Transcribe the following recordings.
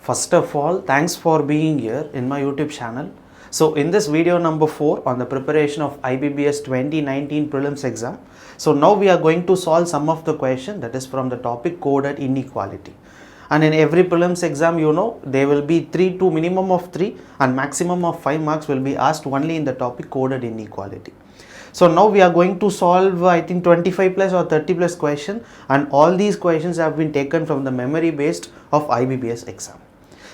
First of all, thanks for being here in my YouTube channel. So in this video number 4 on the preparation of IBPS 2019 prelims exam. So now we are going to solve some of the question that is from the topic coded inequality. And in every prelims exam, you know, there will be minimum of 3 and maximum of 5 marks will be asked only in the topic coded inequality. So now we are going to solve I think 25 plus or 30 plus question, and all these questions have been taken from the memory based of IBPS exam.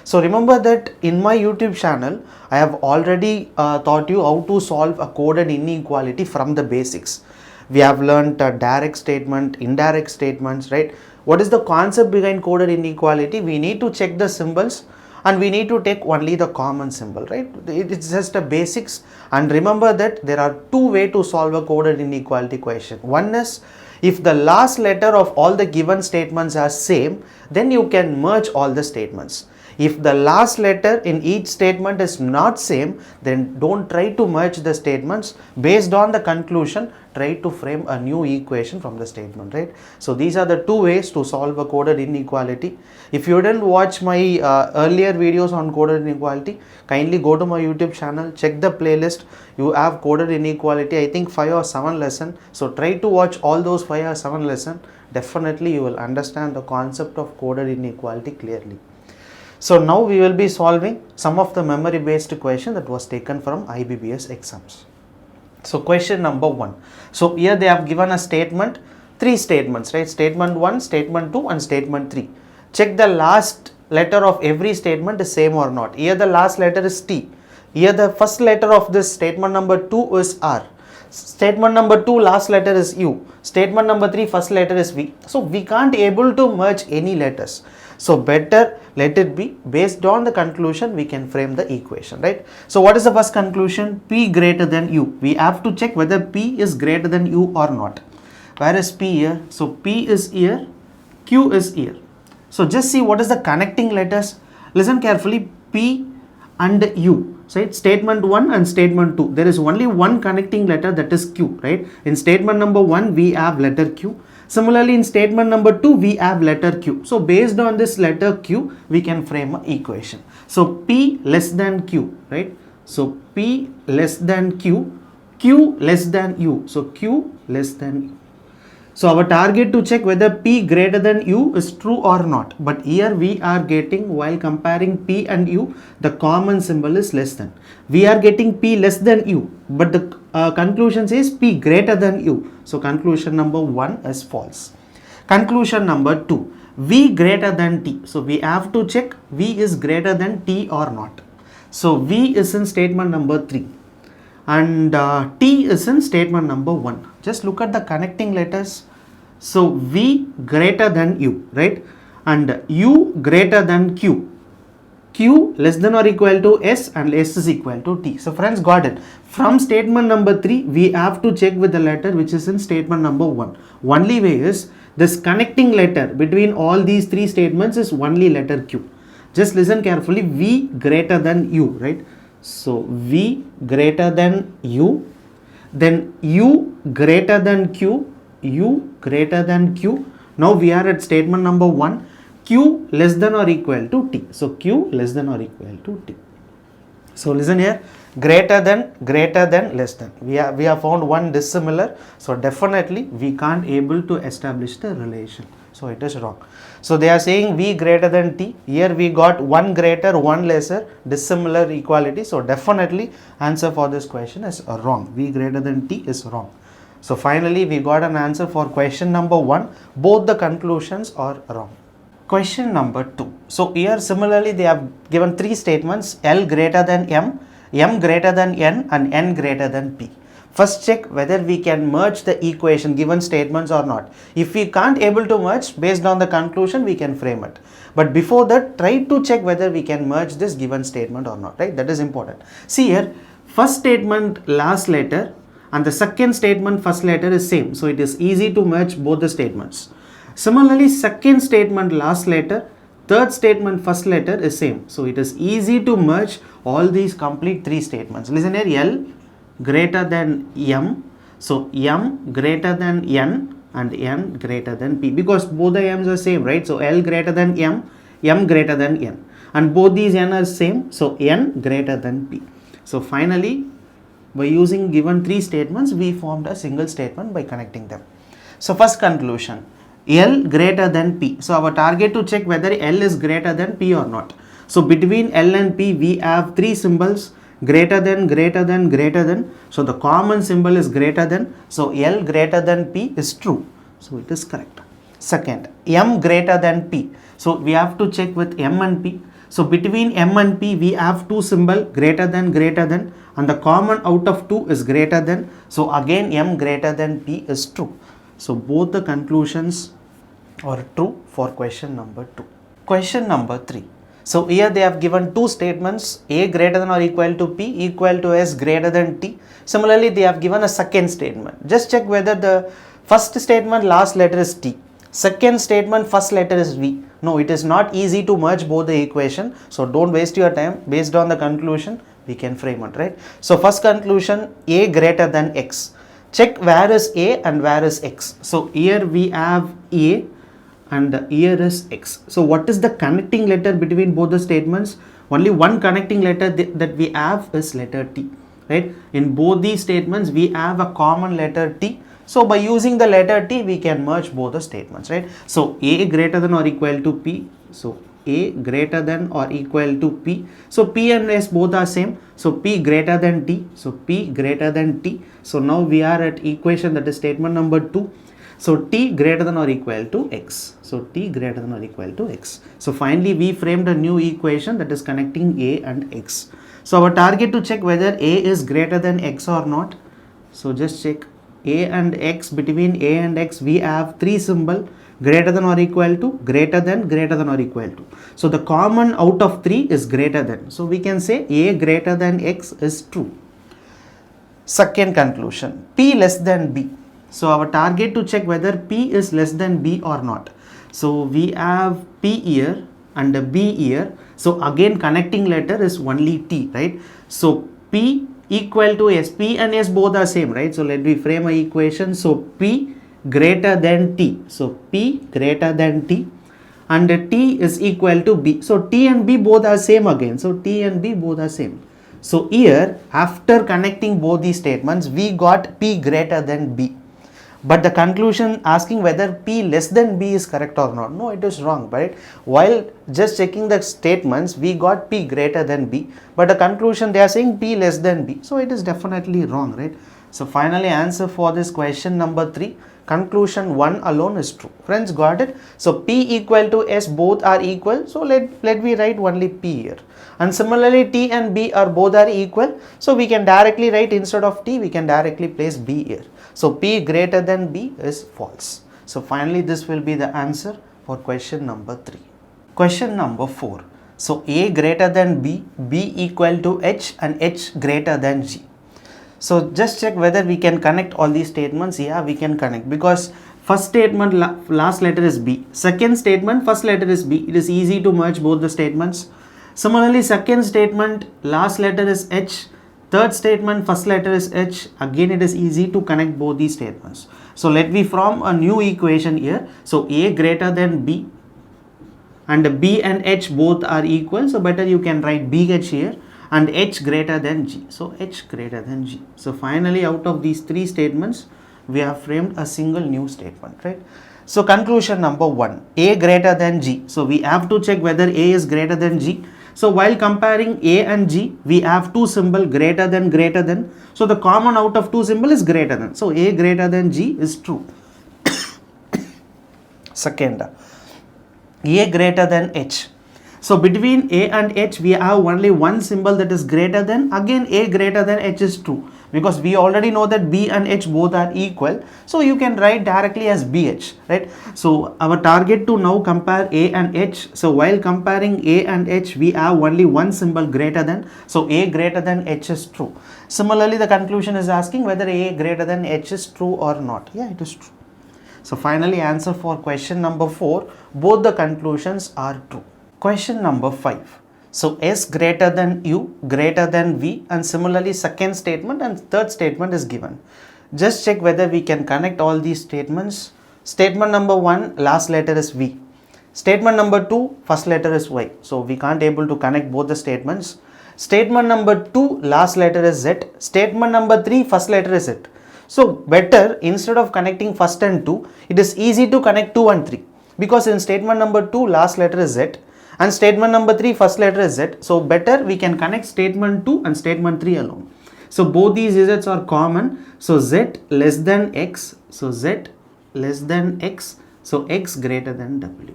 So remember that in my YouTube channel, I have already taught you how to solve a coded inequality from the basics. We have learned direct statement, indirect statements, right? What is the concept behind coded inequality? We need to check the symbols and we need to take only the common symbol, right? It's just a basics. And remember that there are two ways to solve a coded inequality question. One is, if the last letter of all the given statements are same, then you can merge all the statements. If the last letter in each statement is not same, then don't try to merge the statements. Based on the conclusion, try to frame a new equation from the statement, right? So these are the two ways to solve a coded inequality. If you didn't watch my earlier videos on coded inequality, kindly go to my YouTube channel, check the playlist. You have coded inequality, I think 5 or 7 lesson. So try to watch all those 5 or 7 lesson. Definitely you will understand the concept of coded inequality clearly. So now we will be solving some of the memory based question that was taken from IBPS exams. So question number 1. So here they have given a statement, 3 statements, right? Statement 1, statement 2 and statement 3. Check the last letter of every statement is same or not. Here the last letter is T. Here the first letter of this statement number 2 is R. Statement number 2 last letter is U. Statement number 3 first letter is V. So we can't able to merge any letters. So better let it be. Based on the conclusion, we can frame the equation, right? So what is the first conclusion? P greater than U. We have to check whether P is greater than U or not. Where is P here? So P is here, Q is here. So just see what is the connecting letters. Listen carefully, P and U. So it's statement 1 and statement 2. There is only one connecting letter, that is Q, right? In statement number 1, we have letter Q. Similarly, in statement number 2, we have letter Q. So based on this letter Q, we can frame an equation. So P less than Q, right? So P less than Q, Q less than U. So Q less than U. So our target to check whether P greater than U is true or not. But here we are getting, while comparing P and U, the common symbol is less than. We are getting P less than U, but the conclusion says P greater than U. So conclusion number 1 is false. Conclusion number 2, V greater than T. So we have to check V is greater than T or not. So V is in statement number 3. And T is in statement number 1. Just look at the connecting letters. So V greater than U, right? And U greater than Q. Q less than or equal to S and S is equal to T. So friends, got it. From statement number 3, we have to check with the letter which is in statement number 1. Only way is this connecting letter between all these 3 statements is only letter Q. Just listen carefully. V greater than U, right? So V greater than U, then U greater than Q, U greater than Q. Now we are at statement number 1, Q less than or equal to T. So Q less than or equal to T. So listen here, greater than, less than. We have found one dissimilar. So definitely we can't able to establish the relation. So it is wrong. So they are saying V greater than T. Here we got 1 greater, 1 lesser, dissimilar equality. So definitely answer for this question is wrong. V greater than T is wrong. So finally we got an answer for question number 1. Both the conclusions are wrong. Question number 2. So here similarly they have given 3 statements: L greater than M, M greater than N and N greater than P. First check whether we can merge the equation given statements or not. If we can't able to merge, based on the conclusion we can frame it. But before that, try to check whether we can merge this given statement or not, right? That is important. See here, first statement last letter and the second statement first letter is same. So it is easy to merge both the statements. Similarly, second statement last letter, third statement first letter is same. So it is easy to merge all these complete 3 statements. Listen here, L greater than M. So M greater than N and N greater than P, because both the M's are same, right? So L greater than M, M greater than N. and both these n are same, so n greater than p. So finally, by using given three statements, we formed a single statement by connecting them. So first conclusion, L greater than P. So our target to check whether L is greater than P or not. So between L and P, we have three symbols, greater than, greater than, greater than. So the common symbol is greater than. So L greater than P is true. So it is correct. Second, M greater than P. So we have to check with M and P. So between M and P, we have two symbols, greater than, and the common out of two is greater than. So again, M greater than P is true. So both the conclusions are true for question number 2. Question number 3. So here they have given two statements, A greater than or equal to P equal to S greater than T. Similarly, they have given a second statement. Just check whether the first statement last letter is T. Second statement first letter is V. No, it is not easy to merge both the equation. So don't waste your time. Based on the conclusion, we can frame it, right? So first conclusion, A greater than X. Check where is A and where is X. So here we have A and here is X. So what is the connecting letter between both the statements? Only one connecting letter that we have is letter T, right? In both these statements, we have a common letter T. So by using the letter T, we can merge both the statements, right? So A greater than or equal to P. So A greater than or equal to P. So P and S both are same. So P greater than T. So P greater than T. So now we are at equation, that is statement number 2. So T greater than or equal to X. So T greater than or equal to X. So finally we framed a new equation that is connecting A and X. So our target to check whether A is greater than X or not. So just check A and X. Between A and X, we have three symbols, greater than or equal to, greater than or equal to. So the common out of 3 is greater than. So we can say A greater than X is true. Second conclusion, P less than B. So our target to check whether P is less than B or not. So we have P here and B here. So again connecting letter is only T, right? So P equal to S. P and S both are same, right? So let me frame a equation. So P greater than T. So P greater than T and T is equal to B. So T and B both are same again. So T and B both are same. So here after connecting both these statements, we got P greater than B. But the conclusion asking whether P less than B is correct or not. No, it is wrong, right? While just checking the statements, we got P greater than B. But the conclusion they are saying P less than B. So it is definitely wrong, right? So finally answer for this question number 3. Conclusion 1 alone is true. Friends, got it? So P equal to S both are equal. So let me write only P here. And similarly T and B are both are equal. So we can directly write instead of T, we can directly place B here. So P greater than B is false. So finally this will be the answer for question number 3. Question number 4. So A greater than B, B equal to H and H greater than G. So just check whether we can connect all these statements. Yeah, we can connect because first statement last letter is B. Second statement first letter is B. It is easy to merge both the statements. Similarly, second statement last letter is H. Third statement first letter is H. Again it is easy to connect both these statements. So let me form a new equation here. So A greater than B and B and H both are equal. So better you can write BH here and H greater than G. So H greater than G. So finally out of these three statements, we have framed a single new statement, right? So conclusion number 1, A greater than G. So we have to check whether A is greater than G. So while comparing A and G, we have two symbols greater than. So the common out of two symbol is greater than. So A greater than G is true. Second, A greater than H. So between A and H, we have only one symbol that is greater than. Again, A greater than H is true because we already know that B and H both are equal. So you can write directly as BH, right? So our target to now compare A and H. So while comparing A and H, we have only one symbol greater than. So A greater than H is true. Similarly, the conclusion is asking whether A greater than H is true or not. Yeah, it is true. So finally answer for question number 4. Both the conclusions are true. Question number 5. So S greater than U greater than V, and similarly second statement and third statement is given. Just check whether we can connect all these statements. Statement number 1 last letter is V. Statement number 2, first letter is Y. So we can't able to connect both the statements. Statement number 2, last letter is Z. Statement number 3, first letter is Z. So better, instead of connecting first and 2, it is easy to connect 2 and 3. Because in statement number 2, last letter is Z. And statement number 3, first letter is Z. So better we can connect statement 2 and statement 3 alone. So both these Z's are common. So Z less than X. So Z less than X. So X greater than W.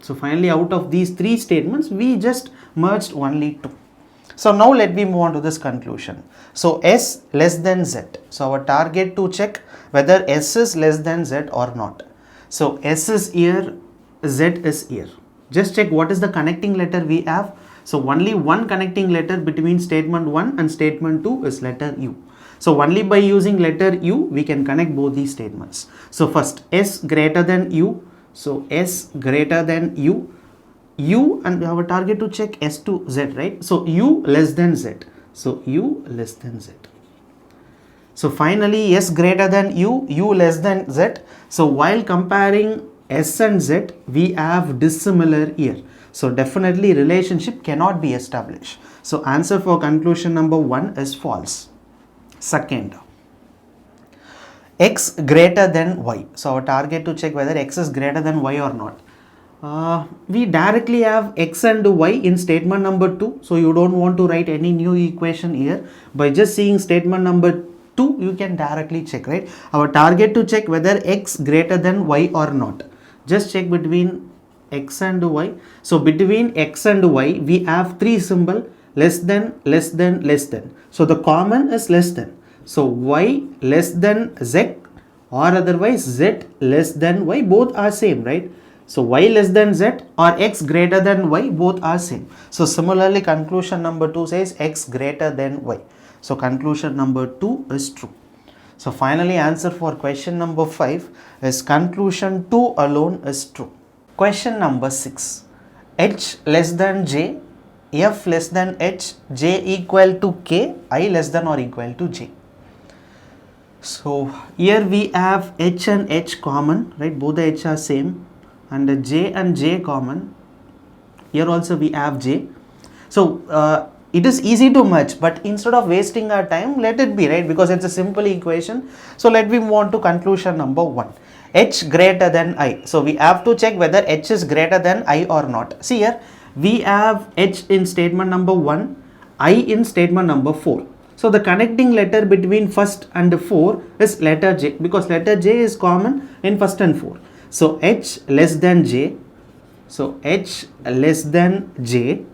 So finally out of these 3 statements, we just merged only 2. So now let me move on to this conclusion. So S less than Z. So our target to check whether S is less than Z or not. So S is here, Z is here. Just check what is the connecting letter we have. So only one connecting letter between statement 1 and statement 2 is letter U. So only by using letter U, we can connect both these statements. So first S greater than U. So S greater than U. U, and we have a target to check S to Z, right? So U less than Z. So U less than Z. So finally S greater than U, U less than Z. So while comparing S and Z, we have dissimilar here. So definitely relationship cannot be established. So answer for conclusion number 1 is false. Second, X greater than Y. So our target to check whether X is greater than Y or not. We directly have X and Y in statement number 2. So you don't want to write any new equation here. By just seeing statement number 2, you can directly check, right? Our target to check whether X greater than Y or not. Just check between X and Y. So between X and Y, we have 3 symbol, less than, less than, less than. So the common is less than. So Y less than Z or otherwise Z less than Y, both are same, right? So Y less than Z or X greater than Y, both are same. So similarly, conclusion number 2 says X greater than Y. So conclusion number 2 is true. So finally, answer for question number 5 is conclusion 2 alone is true. Question number 6. H less than J, F less than H, J equal to K, I less than or equal to J. So here we have H and H common, right? Both the H are same. And J and J common. Here also we have J. So it is easy to merge, but instead of wasting our time, let it be, right? Because it's a simple equation. So let me move on to conclusion number 1. H greater than I. So we have to check whether H is greater than I or not. See here, we have H in statement number 1, I in statement number 4. So the connecting letter between first and 4 is letter J, because letter J is common in first and 4. So H less than J. So H less than J.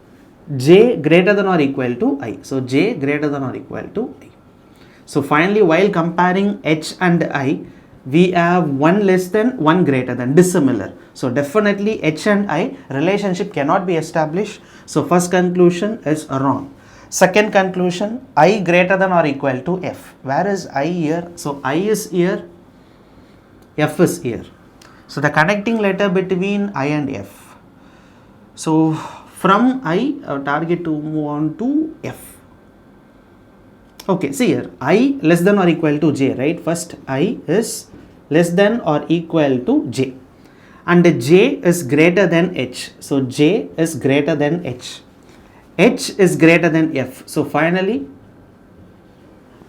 J greater than or equal to I. So J greater than or equal to I. So finally, while comparing H and I, we have 1 less than, 1 greater than, dissimilar. So definitely H and I relationship cannot be established. So first conclusion is wrong. Second conclusion, I greater than or equal to F. Where is I here? So I is here, F is here. So the connecting letter between I and F. So from I, our target to move on to F. Okay, see here, I less than or equal to J, right? First I is less than or equal to J. And J is greater than H. So J is greater than H. H is greater than F. So finally,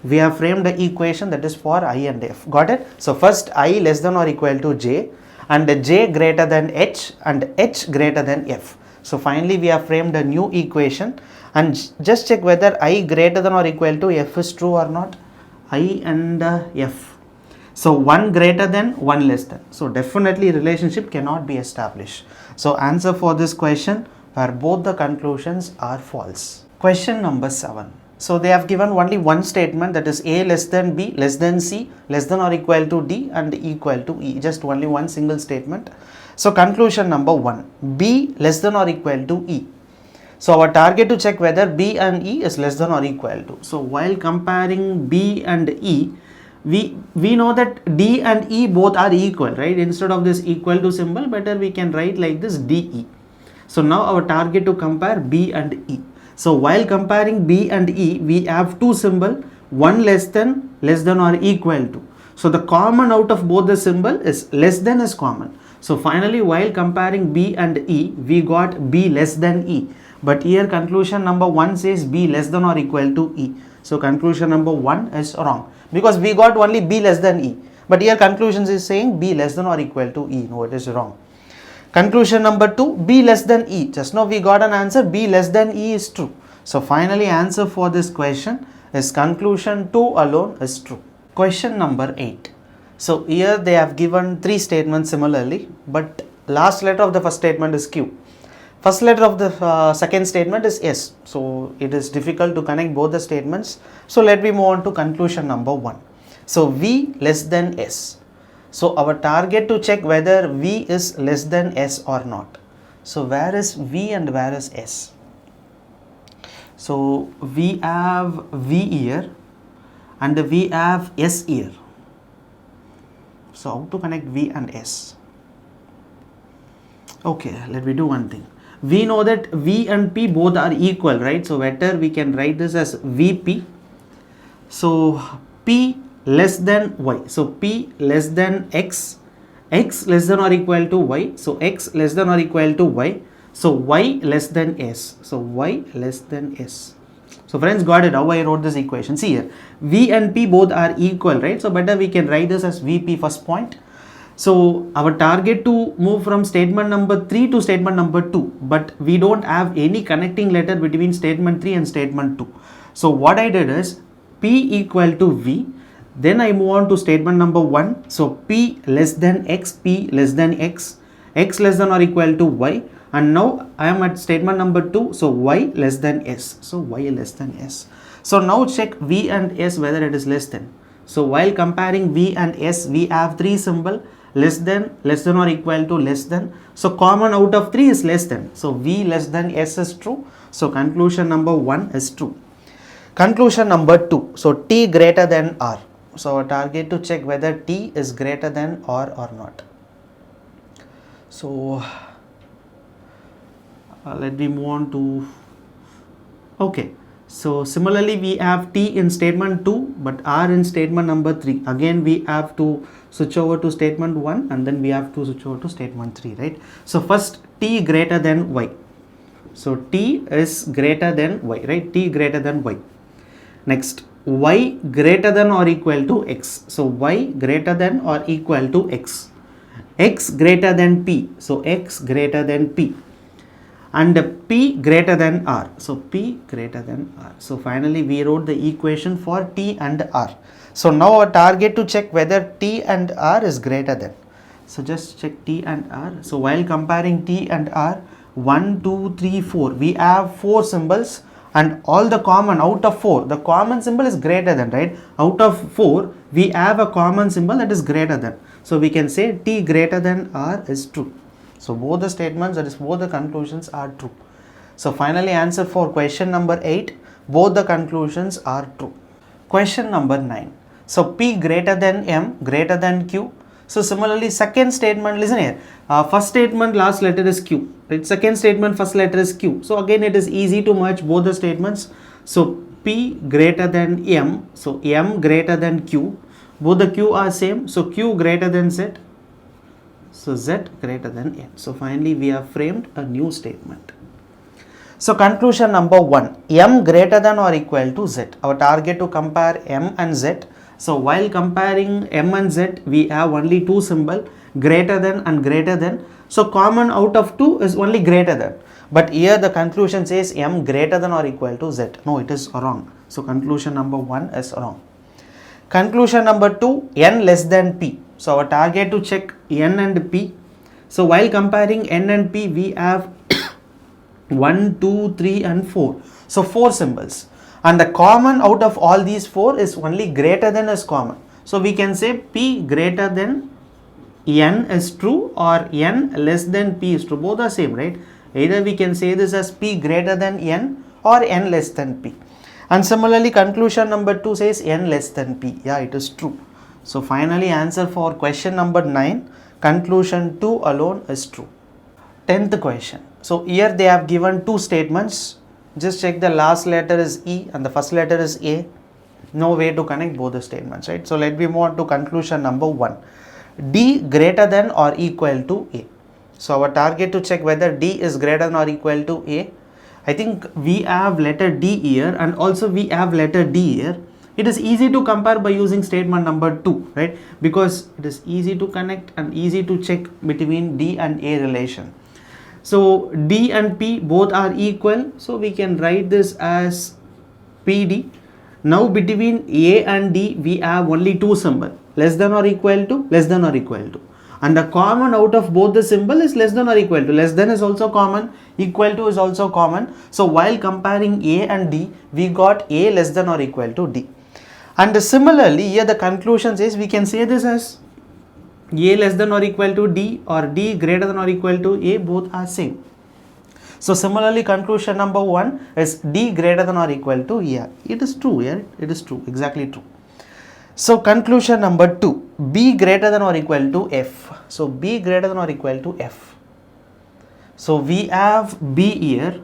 we have framed the equation that is for I and F. Got it? So first I less than or equal to J, and J greater than H, and H greater than F. So finally, we have framed a new equation, and just check whether I greater than or equal to F is true or not. I and F. So 1 greater than, 1 less than. So definitely relationship cannot be established. So answer for this question where both the conclusions are false. Question number 7. So they have given only one statement, that is A less than B less than C less than or equal to D and equal to E. Just only one single statement. So conclusion number 1. B less than or equal to E. So our target to check whether B and E is less than or equal to. So while comparing B and E, we know that D and E both are equal, right? Instead of this equal to symbol, better we can write like this DE. So now our target to compare B and E. So while comparing B and E, we have two symbol, one less than or equal to. So the common out of both the symbol is less than is common. So finally, while comparing B and E, we got B less than E. But here conclusion number 1 says B less than or equal to E. So conclusion number 1 is wrong, because we got only B less than E. But here conclusion is saying B less than or equal to E. No, it is wrong. Conclusion number 2, B less than E. Just now we got an answer, B less than E is true. So finally answer for this question is conclusion 2 alone is true. Question number 8. So here they have given 3 statements similarly, but last letter of the first statement is Q. First letter of the second statement is S. So it is difficult to connect both the statements. So let me move on to conclusion number 1. So V less than S. So our target to check whether V is less than S or not. So where is V and where is S? So we have V here and we have S here. So how to connect V and S? Okay, let me do one thing. We know that V and P both are equal, right? So better we can write this as VP. So P less than Y. So P less than X. X less than or equal to Y. So X less than or equal to Y. So Y less than S. So Y less than S. So friends, got it how I wrote this equation. See here, V and P both are equal, right? So better we can write this as VP first point. So our target to move from statement number 3 to statement number 2, but we don't have any connecting letter between statement 3 and statement 2. So what I did is P equal to V, then I move on to statement number 1. So P less than X, P less than X, X less than or equal to Y. And now I am at statement number 2, so Y less than S. So Y less than S. So now check V and S whether it is less than. So while comparing V and S, we have 3 symbol, less than or equal to, less than. So common out of 3 is less than. So V less than S is true. So conclusion number 1 is true. Conclusion number 2. So T greater than R. So our target to check whether T is greater than R or not. So let me move on to, okay, so similarly we have T in statement 2 but R in statement number 3. Again we have to switch over to statement 1 and then we have to switch over to statement 3, right? So first T greater than Y. So T is greater than Y, right? T greater than Y. Next, Y greater than or equal to X. So Y greater than or equal to X. X greater than P. So X greater than P. And P greater than R. So P greater than R. So finally we wrote the equation for T and R. So now our target to check whether T and R is greater than. So just check T and R. So while comparing T and R, 1, 2, 3, 4, we have 4 symbols and all the common out of 4, the common symbol is greater than, right? Out of 4, we have a common symbol that is greater than. So we can say T greater than R is true. So both the statements, that is both the conclusions are true. So finally answer for question number 8, both the conclusions are true. Question number 9. So P greater than M greater than Q. So similarly second statement, listen here, first statement last letter is Q, right? Second statement first letter is Q. So again it is easy to merge both the statements. So P greater than M, so M greater than Q, both the Q are same, so Q greater than Z. So Z greater than N. So finally we have framed a new statement. So conclusion number 1, M greater than or equal to Z. Our target to compare M and Z. So while comparing M and Z, we have only 2 symbol, greater than and greater than. So common out of 2 is only greater than. But here the conclusion says M greater than or equal to Z. No, it is wrong. So conclusion number 1 is wrong. Conclusion number 2, N less than P. So our target to check N and P. So while comparing N and P, we have 1, 2, 3 and 4. So 4 symbols. And the common out of all these 4 is only greater than is common. So we can say P greater than N is true or N less than P is true. Both are same, right? Either we can say this as P greater than N or N less than P. And similarly conclusion number 2 says N less than P. Yeah, it is true. So finally answer for question number 9, conclusion 2 alone is true. 10th question. So here they have given 2 statements. Just check the last letter is E and the first letter is A. No way to connect both the statements, right? So let me move on to conclusion number 1. D greater than or equal to A. So our target to check whether D is greater than or equal to A. I think we have letter D here and also we have letter D here. It is easy to compare by using statement number 2, right? Because it is easy to connect and easy to check between D and A relation. So D and P both are equal. So we can write this as PD. Now between A and D we have only two symbols, less than or equal to, less than or equal to. And the common out of both the symbol is less than or equal to. Less than is also common, equal to is also common. So while comparing A and D, we got A less than or equal to D. And similarly, here the conclusion says we can say this as A less than or equal to D or D greater than or equal to A, both are same. So similarly, conclusion number 1 is D greater than or equal to E. It is true here, it is true, exactly true. So conclusion number 2, B greater than or equal to F. So B greater than or equal to F. So we have B here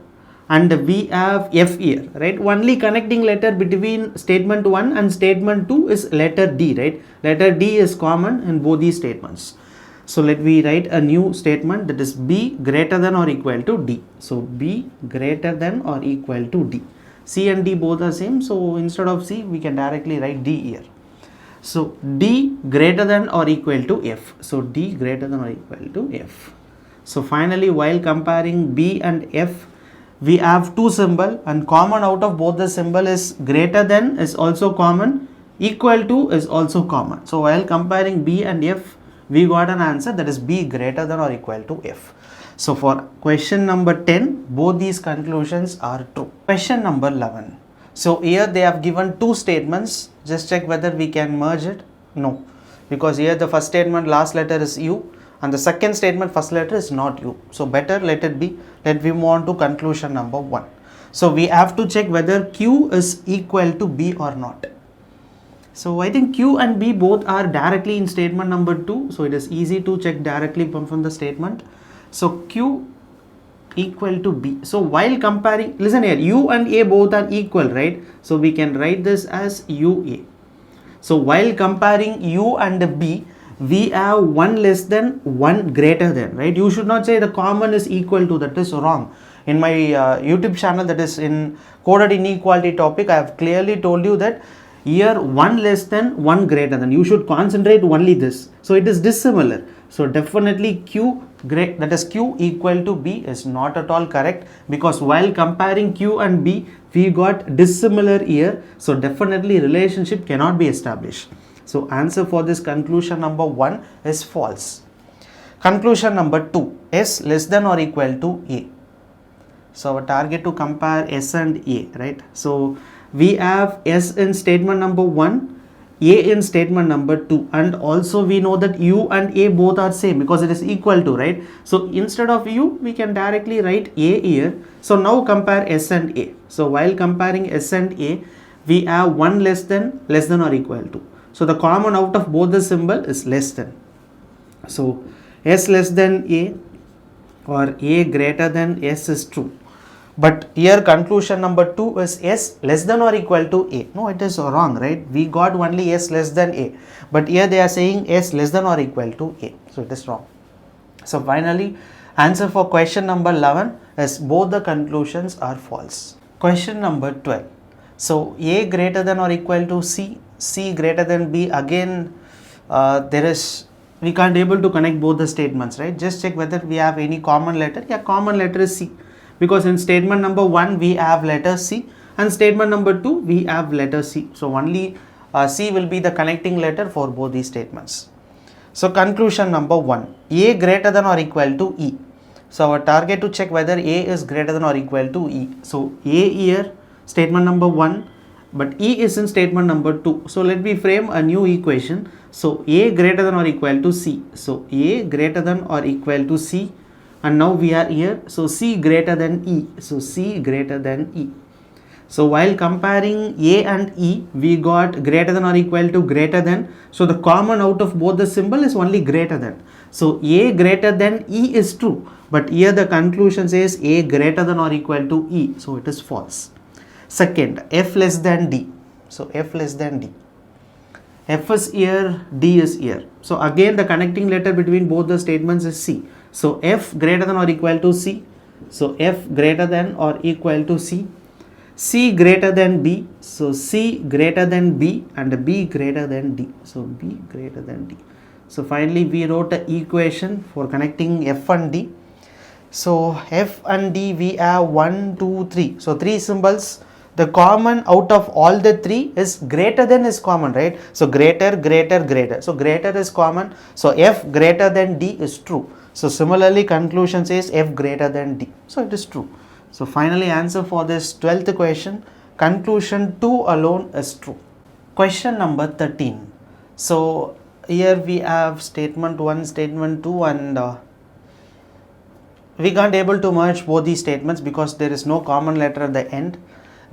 and we have F here, right? Only connecting letter between statement 1 and statement 2 is letter D, right? Letter D is common in both these statements. So let me write a new statement, that is B greater than or equal to D. So B greater than or equal to D. C and D both are same. So instead of C, we can directly write D here. So D greater than or equal to F. So D greater than or equal to F. So finally, while comparing B and F, we have two symbols and common out of both the symbol is greater than is also common, equal to is also common. So while comparing B and F, we got an answer, that is B greater than or equal to F. So for question number 10, both these conclusions are true. Question number 11. So here they have given two statements. Just check whether we can merge it. No, because here the first statement last letter is U and the second statement first letter is not U. So better let it be. Let me move on to conclusion number 1. So we have to check whether Q is equal to B or not. So I think Q and B both are directly in statement number 2. So it is easy to check directly from the statement. So Q equal to B. So while comparing, listen here, U and A both are equal, right? So we can write this as UA. So while comparing U and B, we have 1 less than, 1 greater than, right? You should not say the common is equal to, that is wrong. In my YouTube channel, that is in coded inequality topic, I have clearly told you that here 1 less than, 1 greater than. You should concentrate only this. So it is dissimilar. So definitely Q that is Q equal to B is not at all correct, because while comparing Q and B, we got dissimilar here. So definitely relationship cannot be established. So answer for this conclusion number 1 is false. Conclusion number 2, S less than or equal to A. So our target to compare S and A, right? So we have S in statement number 1, A in statement number 2, and also we know that U and A both are same because it is equal to, right? So instead of U, we can directly write A here. So now compare S and A. So while comparing S and A, we have 1 less than or equal to. So the common out of both the symbol is less than. So S less than A or A greater than S is true. But here conclusion number 2 is S less than or equal to A. No, it is wrong, right? We got only S less than A. But here they are saying S less than or equal to A. So it is wrong. So finally, answer for question number 11 is both the conclusions are false. Question number 12. So A greater than or equal to C, C greater than B. Again, we can't able to connect both the statements, right? Just check whether we have any common letter. Yeah, common letter is C. Because in statement number 1 we have letter C and statement number 2 we have letter C. So only C will be the connecting letter for both these statements. So conclusion number 1, A greater than or equal to E. So our target to check whether A is greater than or equal to E. So A here statement number 1, but E is in statement number 2. So let me frame a new equation. So A greater than or equal to C. So A greater than or equal to C. And now we are here, so C greater than E, so C greater than E. So while comparing A and E, we got greater than or equal to greater than. So the common out of both the symbol is only greater than. So A greater than E is true, but here the conclusion says A greater than or equal to E, so it is false. Second, F less than D. So F less than D. F is here, D is here. So again the connecting letter between both the statements is C. So F greater than or equal to C. So F greater than or equal to C. C greater than B. So C greater than B and B greater than D. So B greater than D. So finally we wrote an equation for connecting F and D. So F and D we have 1, 2, 3. So 3 symbols. The common out of all the 3 is greater than is common, right? So greater, greater, greater. So greater is common. So F greater than D is true. So similarly conclusion says F greater than D. So it is true. So finally answer for this 12th question, conclusion 2 alone is true. Question number 13. So here we have statement 1, statement 2 and we can't able to merge both these statements because there is no common letter at the end.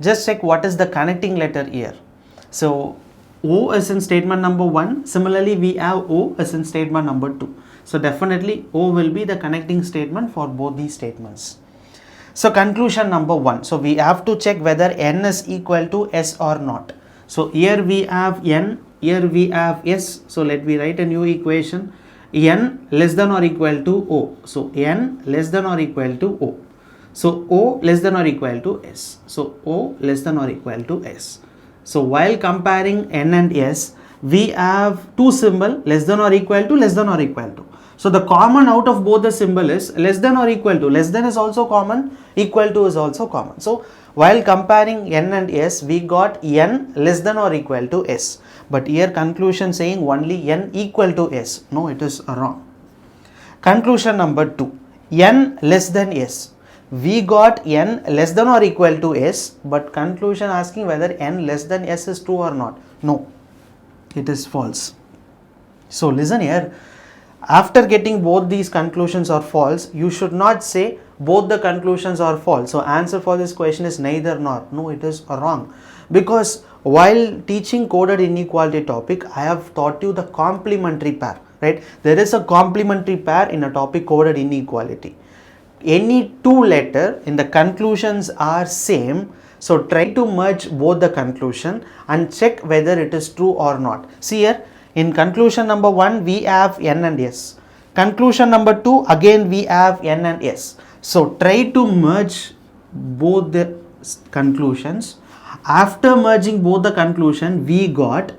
Just check what is the connecting letter here. So O is in statement number 1. Similarly, we have O is in statement number 2. So definitely O will be the connecting statement for both these statements. So conclusion number 1. So we have to check whether N is equal to S or not. So here we have N, here we have S. So let me write a new equation. N less than or equal to O. So N less than or equal to O. So O less than or equal to S. So O less than or equal to S. So while comparing N and S, we have two symbol less than or equal to, less than or equal to. So the common out of both the symbol is less than or equal to. Less than is also common, equal to is also common. So while comparing N and S, we got N less than or equal to S. But here conclusion saying only N equal to S. No, it is wrong. Conclusion number 2. N less than S. We got N less than or equal to S, but conclusion asking whether N less than S is true or not. No, it is false. So listen here, after getting both these conclusions are false, you should not say both the conclusions are false. So answer for this question is neither nor. No, it is wrong. Because while teaching coded inequality topic, I have taught you the complementary pair, right? There is a complementary pair in a topic coded inequality. Any two letter in the conclusions are same, so try to merge both the conclusion and check whether it is true or not. See here, in conclusion number 1 we have N and S. Conclusion number 2 again we have N and S. So try to merge both the conclusions. After merging both the conclusion, we got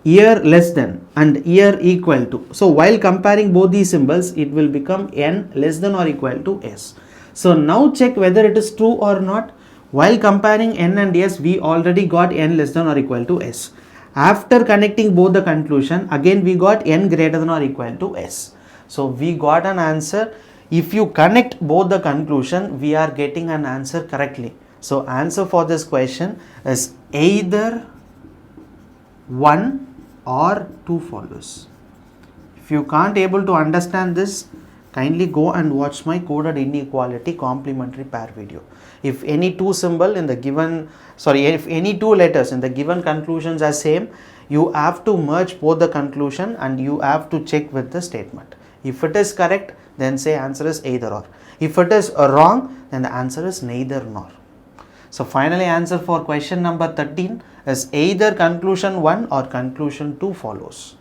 here less than and here equal to. So while comparing both these symbols, it will become N less than or equal to S. So now check whether it is true or not. While comparing N and S, we already got N less than or equal to S. After connecting both the conclusion, again we got N greater than or equal to S. So we got an answer. If you connect both the conclusion, we are getting an answer correctly. So answer for this question is either 1 or 2 follows. If you can't able to understand this, kindly go and watch my coded inequality complementary pair video. If any two symbol in the given, if any two letters in the given conclusions are same, you have to merge both the conclusion and you have to check with the statement. If it is correct, then say answer is either or. If it is wrong, then the answer is neither nor. So finally answer for question number 13 is either conclusion 1 or conclusion 2 follows.